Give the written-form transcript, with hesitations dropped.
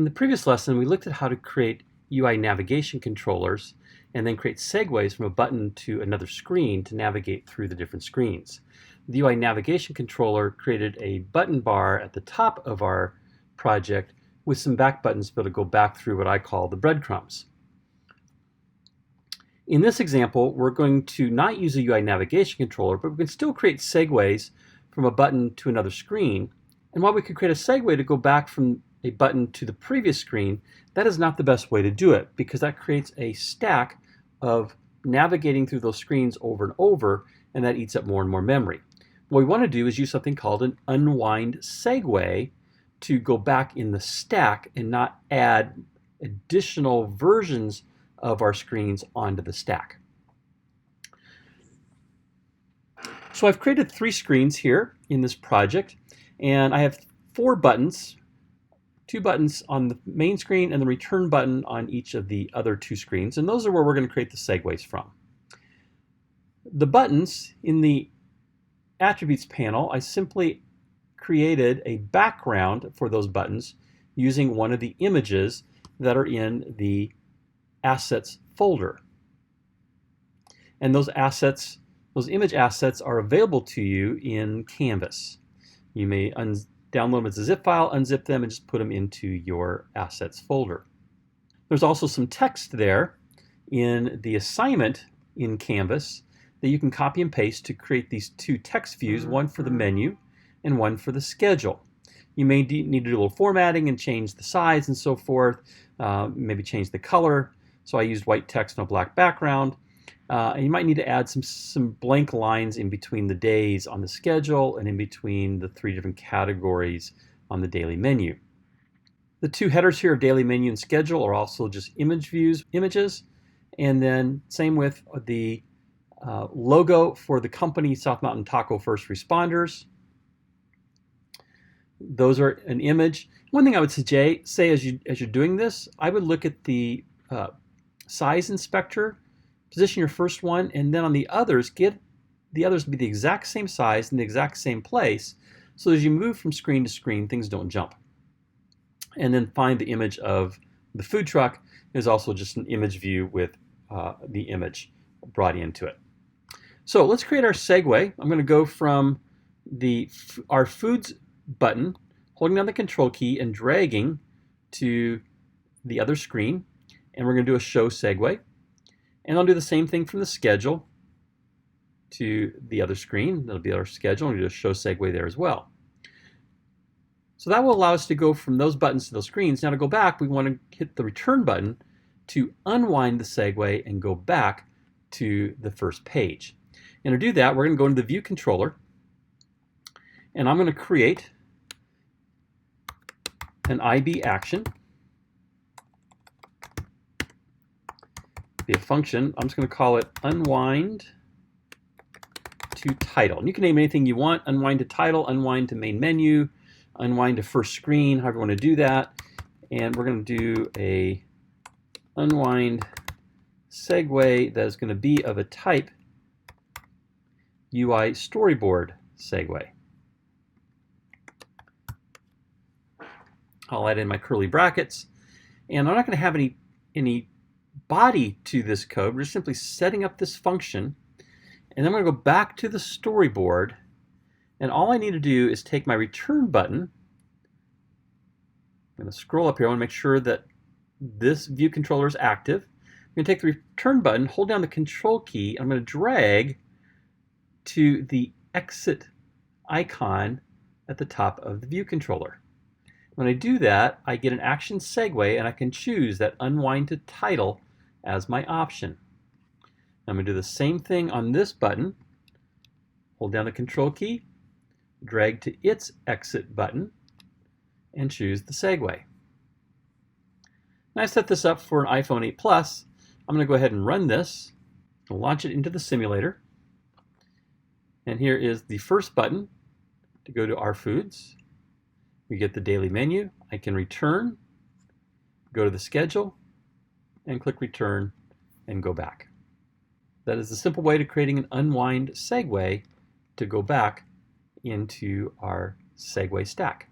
In the previous lesson, we looked at how to create UI navigation controllers and then create segues from a button to another screen to navigate through the different screens. The UI navigation controller created a button bar at the top of our project with some back buttons to be able to go back through what I call the breadcrumbs. In this example, we're going to not use a UI navigation controller, but we can still create segues from a button to another screen. And while we could create a segue to go back from a button to the previous screen, that is not the best way to do it because that creates a stack of navigating through those screens over and over, and that eats up more and more memory. What we want to do is use something called an Unwind Segue to go back in the stack and not add additional versions of our screens onto the stack. So I've created 3 screens here in this project, and I have 4 buttons, 2 buttons on the main screen and the return button on each of the other 2 screens, and those are where we're going to create the segues from. The buttons in the attributes panel, I simply created a background for those buttons using one of the images that are in the assets folder. And those image assets are available to you in Canvas. You may download them as a zip file, unzip them, and just put them into your assets folder. There's also some text there in the assignment in Canvas that you can copy and paste to create these 2 text views, one for the menu and one for the schedule. You may need to do a little formatting and change the size and so forth, maybe change the color. So I used white text on a black background. And you might need to add some blank lines in between the days on the schedule and in between the 3 different categories on the daily menu. The 2 headers here of daily menu and schedule are also just images. And then same with the logo for the company South Mountain Taco First Responders. Those are an image. One thing I would say as you're doing this, I would look at the size inspector, position your first one, and then on the others, get the others to be the exact same size in the exact same place, so as you move from screen to screen, things don't jump. And then find the image of the food truck is also just an image view with the image brought into it. So let's create our segue. I'm going to go from our foods button, holding down the control key and dragging to the other screen, and we're going to do a show segue. And I'll do the same thing from the schedule to the other screen. That'll be our schedule, and we'll do a show segue there as well. So that will allow us to go from those buttons to those screens. Now to go back, we want to hit the return button to unwind the segue and go back to the first page. And to do that, we're going to go into the view controller, and I'm going to create an IB action. Be a function. I'm just going to call it unwind to title. And you can name anything you want: unwind to title, unwind to main menu, unwind to first screen, however you want to do that. And we're going to do a unwind segue that is going to be of a type UI storyboard segue. I'll add in my curly brackets, and I'm not going to have any body to this code. We're just simply setting up this function, and then I'm going to go back to the storyboard, and all I need to do is take my return button. I'm going to scroll up here. I want to make sure that this view controller is active. I'm going to take the return button, hold down the control key, and I'm going to drag to the exit icon at the top of the view controller. When I do that, I get an action segue, and I can choose that unwind to title as my option. I'm going to do the same thing on this button. Hold down the control key, drag to its exit button, and choose the segue. And I set this up for an iPhone 8 Plus. I'm going to go ahead and run this. I'll launch it into the simulator. And here is the first button to go to our foods. We get the daily menu. I can return, go to the schedule, and click return and go back. That is the simple way to creating an unwind segue to go back into our segue stack.